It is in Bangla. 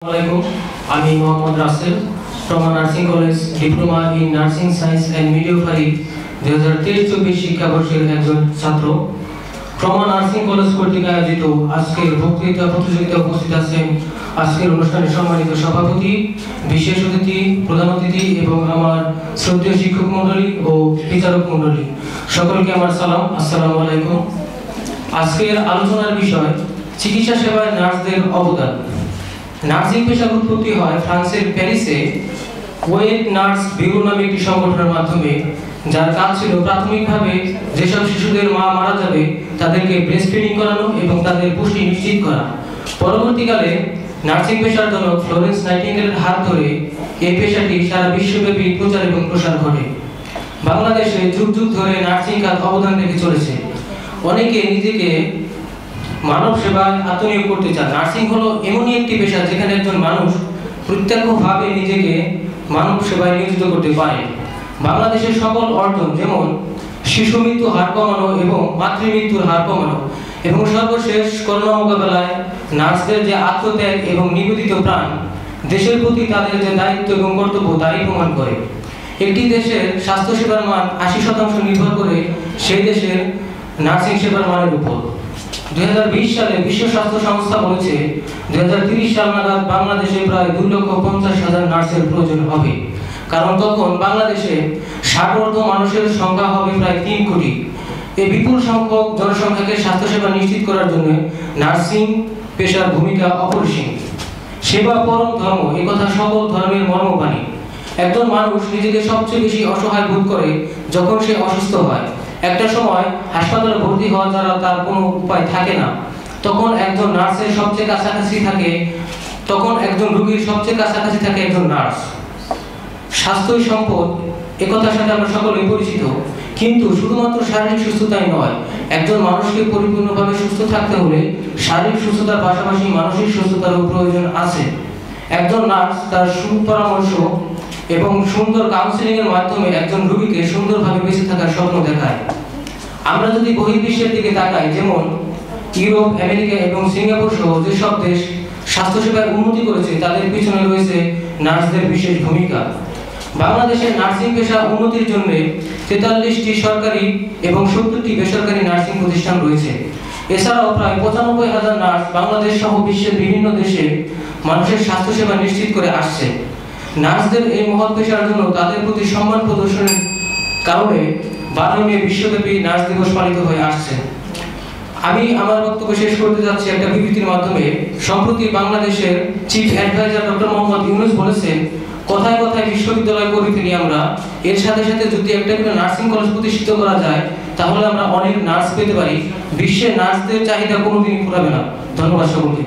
Assalamualaikum. আমি Mohammad Rasel from nursing college diploma in nursing science and midwifery 2023-24 শিক্ষাবর্ষের একজন ছাত্র। ক্রমা নার্সিং কলেজ কর্তৃক আয়োজিত আজকের বক্তৃতা প্রতিযোগিতা উপস্থিত আছেন আজকের অনুষ্ঠানের সম্মানিত সভাপতি, বিশেষ অতিথি, প্রধান অতিথি এবং আমার শ্রদ্ধেয় শিক্ষক মণ্ডলী ও বিচারক মণ্ডলী, সকলকে আমার সালাম। আসসালামু আলাইকুম। আজকের আলোচনার বিষয় চিকিৎসা সেবায় নার্সদের অবদান। নার্সিং পেশার উৎপত্তি হয় ফ্রান্সের প্যারিসে ওয়েট নার্স ব্যুরো নামে একটি সংগঠনের মাধ্যমে, যার কাজ ছিল প্রাথমিকভাবে যেসব শিশুদের মা মারা যাবে তাদেরকে ব্রেস্ট ফিডিং করানো এবং তাদের পুষ্টি নিশ্চিত করা। পরবর্তীকালে নার্সিং পেশার জনক ফ্লোরেন্স নাইটিঙ্গেলের হাত ধরে এই পেশাটি সারা বিশ্বব্যাপী প্রচার এবং প্রসার ঘটে। বাংলাদেশে যুগ যুগ ধরে নার্সিং কাজ অবদান রেখে চলেছে। অনেকে নিজেকে মানব সেবায় আত্মনিয়োগ করতে চান। নার্সিং হলো এমনই একটি পেশা যেখানে একজন মানুষ প্রত্যক্ষভাবে নিজেকে মানব সেবায় নিয়োজিত করতে পারে। বাংলাদেশের সকল অর্জন, যেমন শিশু মৃত্যু হার কমানো এবং মাতৃমৃত্যুর হার কমানো এবং সর্বশেষ করোনা মোকাবেলায় নার্সদের যে আত্মত্যাগ এবং নিবেদিত প্রাণ, দেশের প্রতি তাদের যে দায়িত্ব এবং কর্তব্য তারই প্রমাণ করে। একটি দেশের স্বাস্থ্যসেবার মান 80% নির্ভর করে সেই দেশের নার্সিং সেবার মানের উপর। 2020 সালে বিশ্ব স্বাস্থ্য সংস্থা বলেছে 2030 সাল নাগাদ বাংলাদেশে প্রায় 2,50,000 নার্সের প্রয়োজন হবে, কারণ তখন বাংলাদেশে 60 মানুষের সংখ্যা হবে প্রায় 3 কোটি। এই বিপুল সংখ্যক জনসংখ্যাকে স্বাস্থ্যসেবা নিশ্চিত করার জন্য নার্সিং পেশার ভূমিকা অপরিসীম। সেবা পরম ধর্ম, একথা সকল ধর্মের মর্মবাণী। একজন মানুষ নিজেকে সবচেয়ে বেশি অসহায় বোধ করে যখন সে অসুস্থ হয়। একটা সময় হাসপাতালে ভর্তি হওয়া ছাড়া তার কোনো উপায় থাকে না, তখন একজন নার্সের সবচেয়ে কাছাকাছি থাকে, তখন একজন রোগীর সবচেয়ে কাছাকাছি থাকে একজন নার্স। স্বাস্থ্যই সম্পদ, একথার সাথে আমরা সকলেই পরিচিত। কিন্তু শুধুমাত্র শারীরিক সুস্থতাই নয়, একজন মানুষকে পরিপূর্ণভাবে সুস্থ থাকতে হলে শারীরিক সুস্থতার পাশাপাশি মানসিক সুস্থতারও প্রয়োজন আছে। একজন নার্স তার সুপরামর্শ এবং সুন্দর কাউন্সেলিং এর মাধ্যমে একজন রোগীকে সুন্দরভাবে বেঁচে থাকার স্বপ্ন দেখায়। আমরা যদি বহির্বিশ্বের দিকে তাকাই, যেমন ইউরোপ, আমেরিকা এবং সিঙ্গাপুর সহ যেসব দেশ স্বাস্থ্যসেবার উন্নতি করেছে, তাদের পিছনে রয়েছে নার্সদের বিশেষ ভূমিকা। বাংলাদেশের নার্সিং পেশা উন্নতির জন্য 43টি সরকারি এবং 70টি বেসরকারি নার্সিং প্রতিষ্ঠান রয়েছে। এছাড়াও প্রায় 95,000 নার্স বাংলাদেশ সহ বিশ্বের বিভিন্ন দেশে মানুষের স্বাস্থ্যসেবা নিশ্চিত করে আসছে। নার্সদের এই মহৎ পেশার জন্য তাদের প্রতি সম্মান প্রদর্শনের কারণে 12 মে বিশ্বব্যাপী নার্স দিবস পালিত হয়ে আসছে। আমি আমার বক্তব্য শেষ করতে যাচ্ছি একটা বিবৃতির মাধ্যমে। সম্প্রতি বাংলাদেশের chief adviser doctor Mohammad Yunus বলেছেন, কথায় কথায় বিশ্ববিদ্যালয় করে ফেলি আমরা, এর সাথে সাথে যদি একটা করে নার্সিং কলেজ প্রতিষ্ঠিত করা যায় তাহলে আমরা অনেক নার্স পেতে পারি। বিশ্বে নার্সদের চাহিদা কোনোদিনই ফুরাবে না। ধন্যবাদ সকলকে।